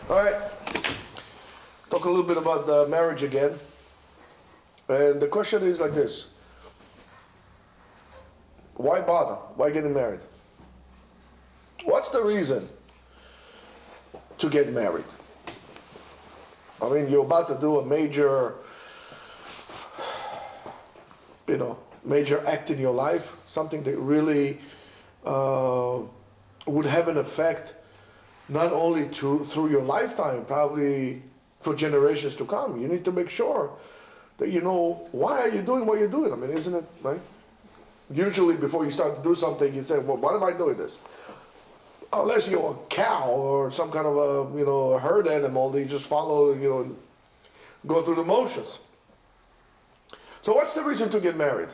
All right. Talk a little bit about the marriage again. And the question is like this. Why bother? Why getting married? What's the reason to get married? I mean, you're about to do a major, major act in your life, something that really would have an effect not only through your lifetime, probably for generations to come. You need to make sure that you know why are you doing what you're doing. I mean, isn't it right? Usually, before you start to do something, you say, "Well, why am I doing this?" Unless you're a cow or some kind of a herd animal, that you just follow, go through the motions. So, what's the reason to get married?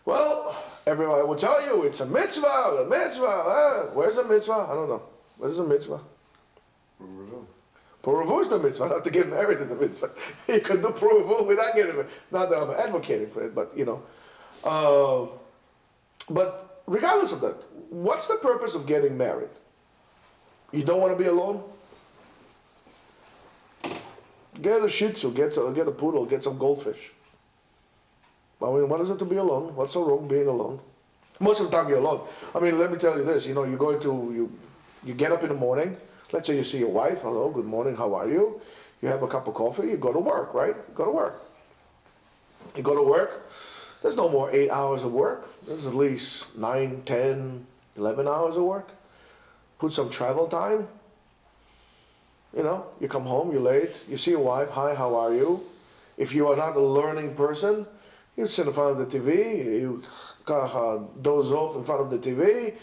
Well, everybody will tell you it's a mitzvah. Where's the mitzvah? I don't know. Where's the mitzvah? Puruvu is the mitzvah. Not to get married is a mitzvah. You could do puruvu without getting married. Not that I'm advocating for it, but But regardless of that, what's the purpose of getting married? You don't want to be alone? Get a shih tzu, get a poodle, get some goldfish. I mean, what is it to be alone? What's so wrong being alone? Most of the time you're alone. I mean, let me tell you this, you're going to, you get up in the morning, let's say you see your wife, hello, good morning, how are you? You have a cup of coffee, you go to work, right? Go to work. You go to work, there's no more 8 hours of work. There's at least 9, 10, 11 hours of work. Put some travel time. You come home, you're late, you see your wife, hi, how are you? If you are not a learning person, you sit in front of the TV, you doze off in front of the TV,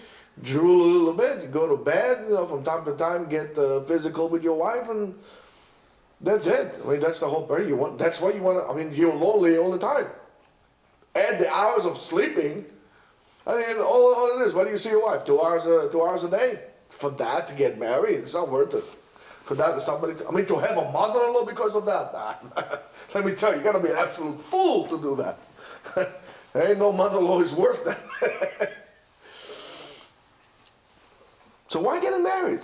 drool a little bit, you go to bed, from time to time, get physical with your wife, and that's it. I mean, that's the whole part. That's what you want to, I mean, you're lonely all the time. Add the hours of sleeping, I mean, all it is, what do you see your wife? 2 hours a day? For that to get married, it's not worth it. For that, to have a mother-in-law because of that? Nah. Let me tell you, you gotta be an absolute fool to do that. There ain't no mother-in-law is worth that. So why getting married?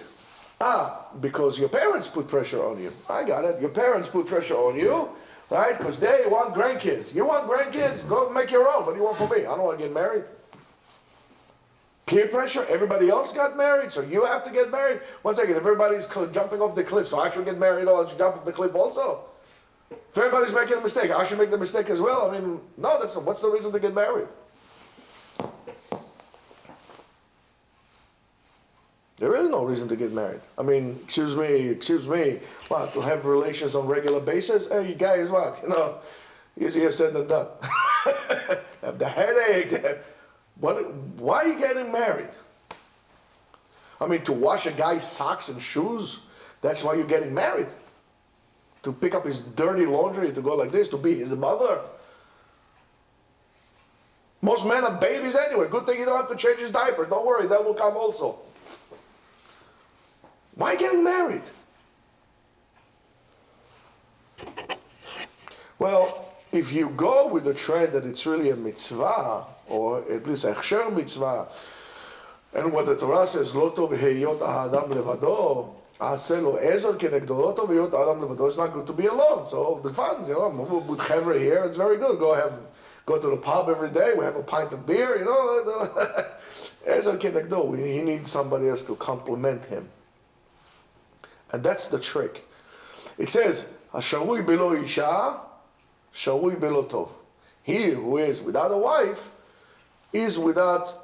Because your parents put pressure on you. I got it. Your parents put pressure on you, right? Because they want grandkids. You want grandkids? Go make your own. What do you want from me? I don't want to get married. Peer pressure, everybody else got married, so you have to get married. One second, if everybody's jumping off the cliff, so I should get married, or I should jump off the cliff also. If everybody's making a mistake, I should make the mistake as well. I mean, no, what's the reason to get married? There is no reason to get married. I mean, excuse me, what, to have relations on a regular basis? Hey, you guys, what, easier said than done. Have the headache. Why are you getting married? I mean, to wash a guy's socks and shoes, that's why you're getting married. To pick up his dirty laundry, to go like this, to be his mother. Most men are babies anyway. Good thing you don't have to change his diapers. Don't worry, that will come also. Why getting married? Well, if you go with the trend that it's really a mitzvah, or at least a hechsher mitzvah, and what the Torah says, lo tov heyot ha'adam levado, ha'aseh lo ezer kenegdo, lo tov heyot ha'adam levado, it's not good to be alone. So the fun, with chevra here, it's very good. Go to the pub every day, we have a pint of beer, ezer kenegdo, he needs somebody else to complement him. And that's the trick. It says, ha'sharui belo isha, sharui belo tov. He who is without a wife is sharui.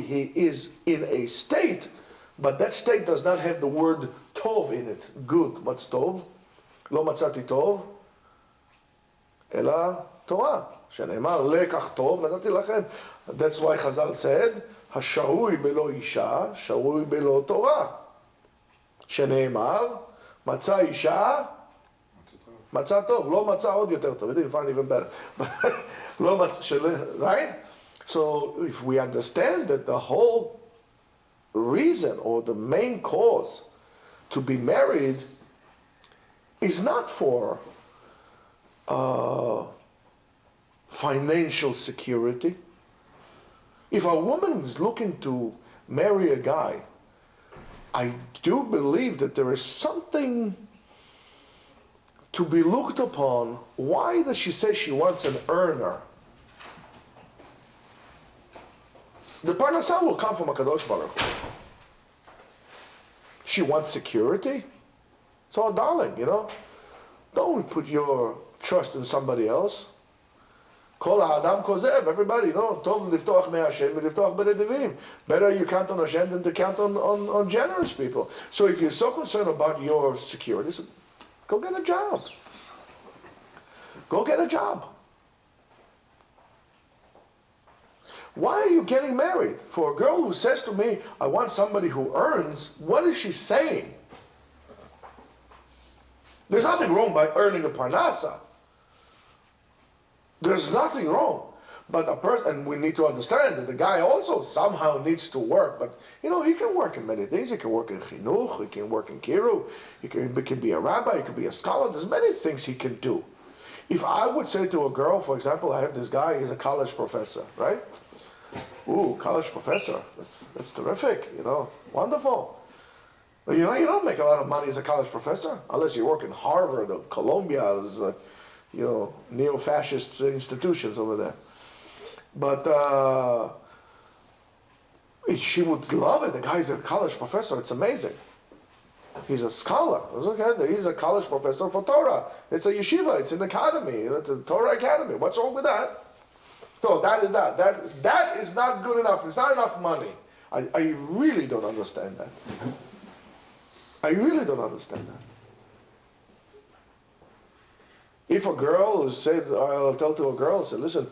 He is in a state, but that state does not have the word tov in it. Good. What's tov? Lo matzati tov, ela Torah. Shene'emar lekach tov, nתתי לכם. That's why Chazal said, השרוי בלא אישה, שרוי בלא תורה. שנאמר, מצא אישה, מצא טוב, לא מצא עוד יותר טוב. It didn't find even better. לא מצא, right? So if we understand that the whole reason or the main cause to be married is not for financial security. If a woman is looking to marry a guy I do believe that there is something to be looked upon. Why does she say she wants an earner? The parnasah will come from HaKadosh Baruch Hu. She wants security. So, darling, don't put your trust in somebody else. Kol ha'adam kozev, everybody, tov liftoach me Hashem, liftoach benedivim. Better you count on Hashem than to count on generous people. So if you're so concerned about your security, so go get a job. Go get a job. Why are you getting married? For a girl who says to me, I want somebody who earns, what is she saying? There's nothing wrong by earning a parnasa. There's nothing wrong. But a person, and we need to understand that the guy also somehow needs to work. But, he can work in many things. He can work in chinuch, he can work in kiru, he can be a rabbi, he can be a scholar. There's many things he can do. If I would say to a girl, for example, I have this guy, he's a college professor, right? Ooh, college professor, that's terrific, wonderful. But you don't make a lot of money as a college professor, unless you work in Harvard or Columbia, there's neo-fascist institutions over there. But she would love it. The guy's a college professor, it's amazing. He's a scholar. Okay, he's a college professor for Torah. It's a yeshiva, it's an academy, it's a Torah academy. What's wrong with that? So that is not good enough. It's not enough money. I really don't understand that. I really don't understand that. If a girl said, I'll tell to a girl, say, listen,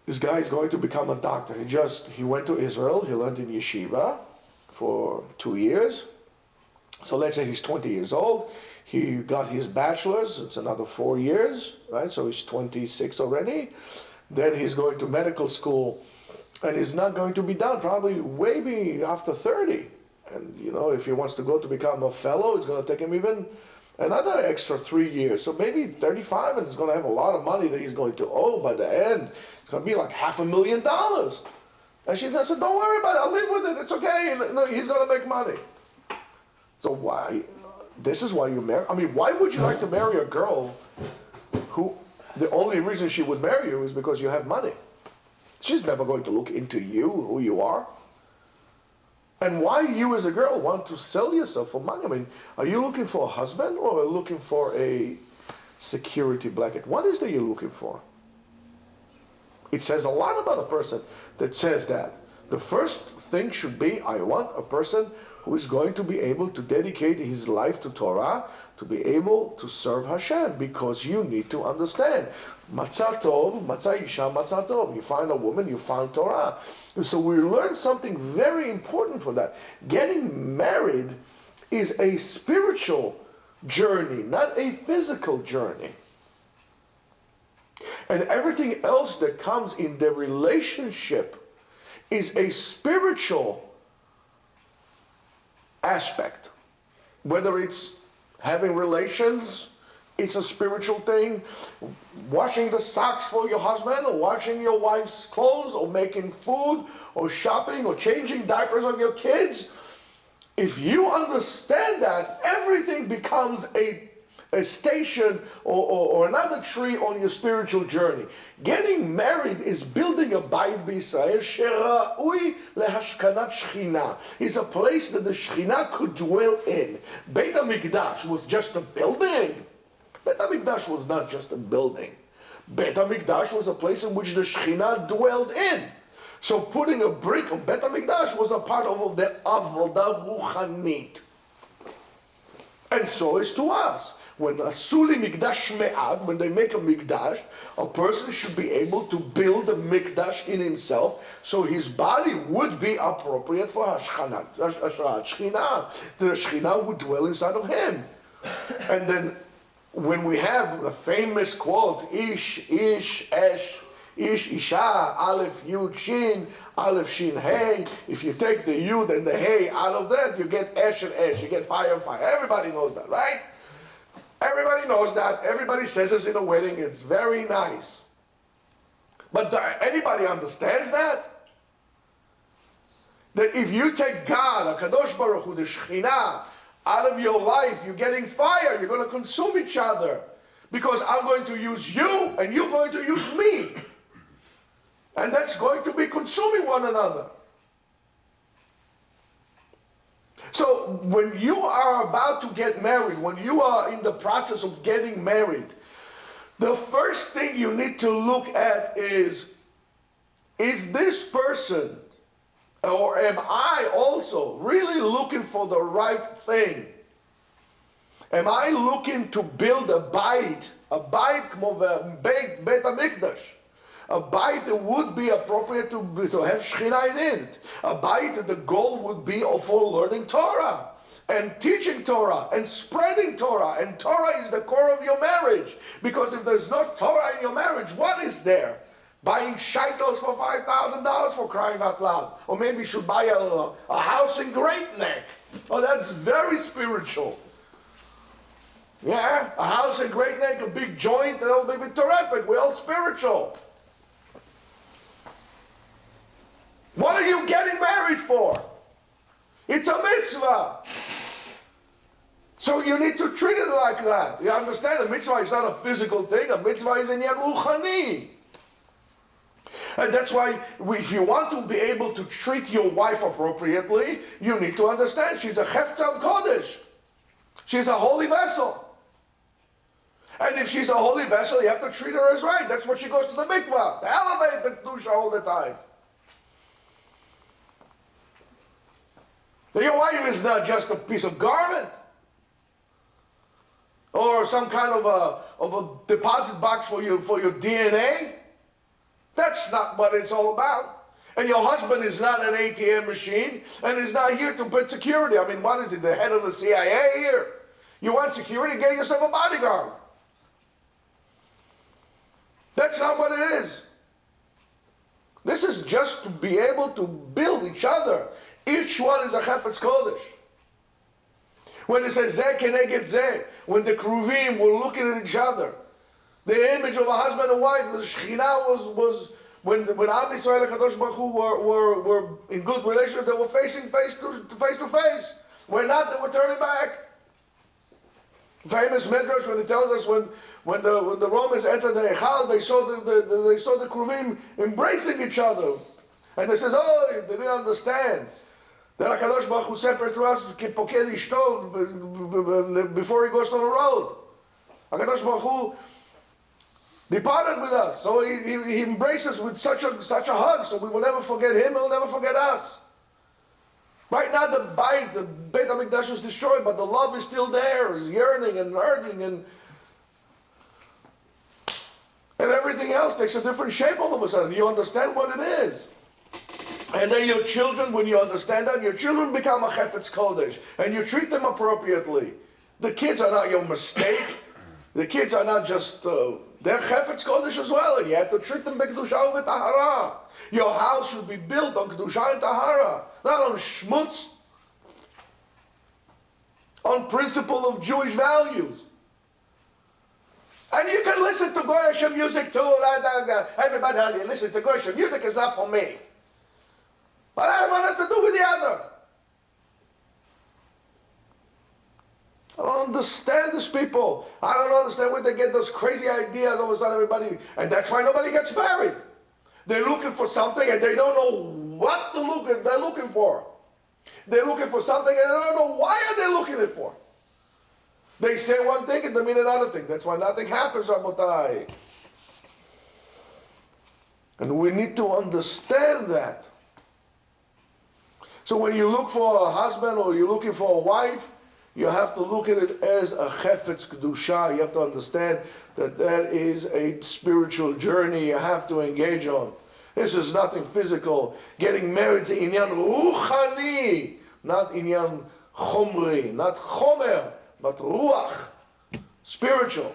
this guy is going to become a doctor. He went to Israel, he learned in Yeshiva for 2 years. So let's say he's 20 years old. He got his bachelor's, it's another 4 years, right? So he's 26 already. Then he's going to medical school, and he's not going to be done probably maybe after 30. And if he wants to go to become a fellow, it's going to take him even another extra 3 years. So maybe 35, and he's going to have a lot of money that he's going to owe by the end. It's going to be like $500,000. And she said, don't worry about it, I'll live with it, it's okay. He's going to make money. So why? This is why you marry. I mean, why would you like to marry a girl who the only reason she would marry you is because you have money? She's never going to look into you, who you are. And why you as a girl want to sell yourself for money? I mean, are you looking for a husband or are you looking for a security blanket? What is that you're looking for? It says a lot about a person that says that. The first thing should be, I want a person who is going to be able to dedicate his life to Torah, to be able to serve Hashem, because you need to understand. Matzah tov, matzah isha, matzah tov. You find a woman, you find Torah. And so we learn something very important from that. Getting married is a spiritual journey, not a physical journey. And everything else that comes in the relationship is a spiritual aspect. Whether it's having relations, it's a spiritual thing. Washing the socks for your husband, or washing your wife's clothes, or making food, or shopping, or changing diapers on your kids. If you understand that, everything becomes a station or another tree on your spiritual journey. Getting married is building a Bayit B'Yisrael Shera'ui Lehashkanat Shechina. It's a place that the Shechina could dwell in. Beit HaMikdash was just a building. Beit HaMikdash was not just a building. Beit HaMikdash was a place in which the Shechina dwelled in. So putting a brick on Beit HaMikdash was a part of the Avodah Ruchanit. And so is to us. When a Suli Mikdash Me'ad, when they make a Mikdash, a person should be able to build a Mikdash in himself, so his body would be appropriate for Hashchanat Shechina. The Shechina would dwell inside of him. And then when we have the famous quote, Ish, Esh, Isha, Aleph, Yud, Shin, Aleph, Shin, Hey. If you take the Yud and the Hey out of that, you get Esh and Esh. You get fire and fire. Everybody knows that, right? Everybody knows that. Everybody says this in a wedding. It's very nice. But anybody understands that? that if you take God, HaKadosh Baruch Hu, the Shekhinah, out of your life, you're getting fire, you're going to consume each other. Because I'm going to use you, and you're going to use me. And that's going to be consuming one another. So when you are about to get married, when you are in the process of getting married, the first thing you need to look at is this person, or am I also really looking for the right thing? Am I looking to build a bait כמו בית המקדש, a bait that would be appropriate to have Shekhinah in it, a bait that the goal would be for learning Torah and teaching Torah and spreading Torah, and Torah is the core of your marriage, because if there's no Torah in your marriage, what is there? Buying shaitos for $5,000 for crying out loud, or maybe you should buy a house in Great Neck. Oh, that's very spiritual. Yeah, a house in Great Neck, a big joint, that'll be terrific. We're all spiritual. What are you getting married for? It's a mitzvah. So you need to treat it like that. You understand? A mitzvah is not a physical thing. A mitzvah is in ruchani. And that's why if you want to be able to treat your wife appropriately, you need to understand she's a Hefza of Kodesh. She's a holy vessel. And if she's a holy vessel, you have to treat her as right. That's what she goes to the mikvah, to elevate the kedusha all the time. Your wife is not just a piece of garment or some kind of a deposit box for your DNA. That's not what it's all about. And your husband is not an ATM machine and is not here to put security. I mean, what is it, the head of the CIA here? You want security, get yourself a bodyguard. That's not what it is. This is just to be able to build each other. Each one is a Chafetz Kodesh. When it says Zeh keneged Zeh, when the Kruvim were looking at each other, the image of a husband and wife, the Shekhinah was when Am Yisrael and Kadosh Baruch Hu were in good relationship, they were facing face to face. When not, they were turning back. Famous Midrash when it tells us when the Romans entered the Echal, they saw the Kruvim embracing each other, and they says, oh, they didn't understand that HaKadosh Baruch Hu separated us kipoked ishto before he goes on the road. HaKadosh Baruch Hu departed with us, so he embraced us with such a hug, so we will never forget him, he'll never forget us. Right now the Beit HaMikdash was destroyed, but the love is still there, is yearning and urging, and everything else takes a different shape all of a sudden. You understand what it is. And then your children, when you understand that, your children become a Chefetz Kodesh, and you treat them appropriately. The kids are not your mistake. The kids are not just, they're Chefetz Kodesh as well, and you have to treat them b'kedusha u'v'tahara. Your house should be built on kedusha and tahara, not on schmutz, on principle of Jewish values. And you can listen to Goyish music too. Everybody listen to Goyish music is not for me. But I don't want us to do with the other. I don't understand these people. I don't understand where they get those crazy ideas. All of a sudden everybody, and that's why nobody gets married. They're looking for something and they don't know what they're looking for. They're looking for something and they don't know why are they looking it for. They say one thing and they mean another thing. That's why nothing happens, Rabotai. And we need to understand that. So when you look for a husband or you're looking for a wife, you have to look at it as a Chefetz Kedusha. You have to understand that that is a spiritual journey you have to engage on. This is nothing physical. Getting married is inyan ruchani, not inyan chomri, not chomer, but ruach, spiritual.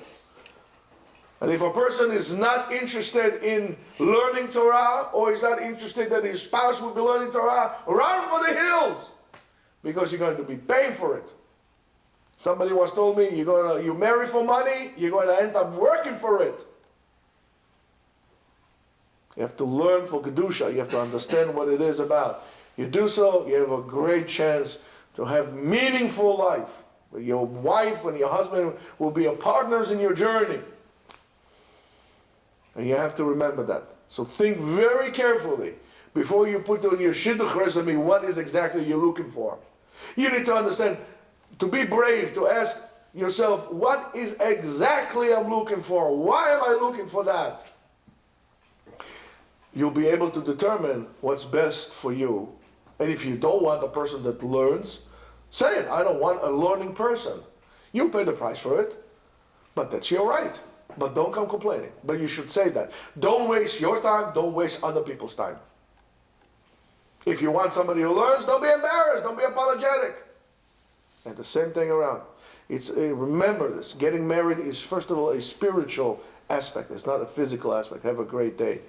And if a person is not interested in learning Torah, or is not interested that his spouse will be learning Torah, run for the hills, because you're going to be paying for it. Somebody once told me, you marry for money, you're going to end up working for it. You have to learn for Kedusha. You have to understand what it is about. You do so, you have a great chance to have meaningful life. Your wife and your husband will be your partners in your journey. And you have to remember that. So think very carefully before you put on your shidduch resume what is exactly you're looking for. You need to understand, to be brave, to ask yourself, what is exactly I'm looking for? Why am I looking for that? You'll be able to determine what's best for you. And if you don't want a person that learns, say it. I don't want a learning person. You pay the price for it, but that's your right. But don't come complaining. But you should say that. Don't waste your time. Don't waste other people's time. If you want somebody who learns, don't be embarrassed. Don't be apologetic. And the same thing around. Remember this. Getting married is, first of all, a spiritual aspect. It's not a physical aspect. Have a great day.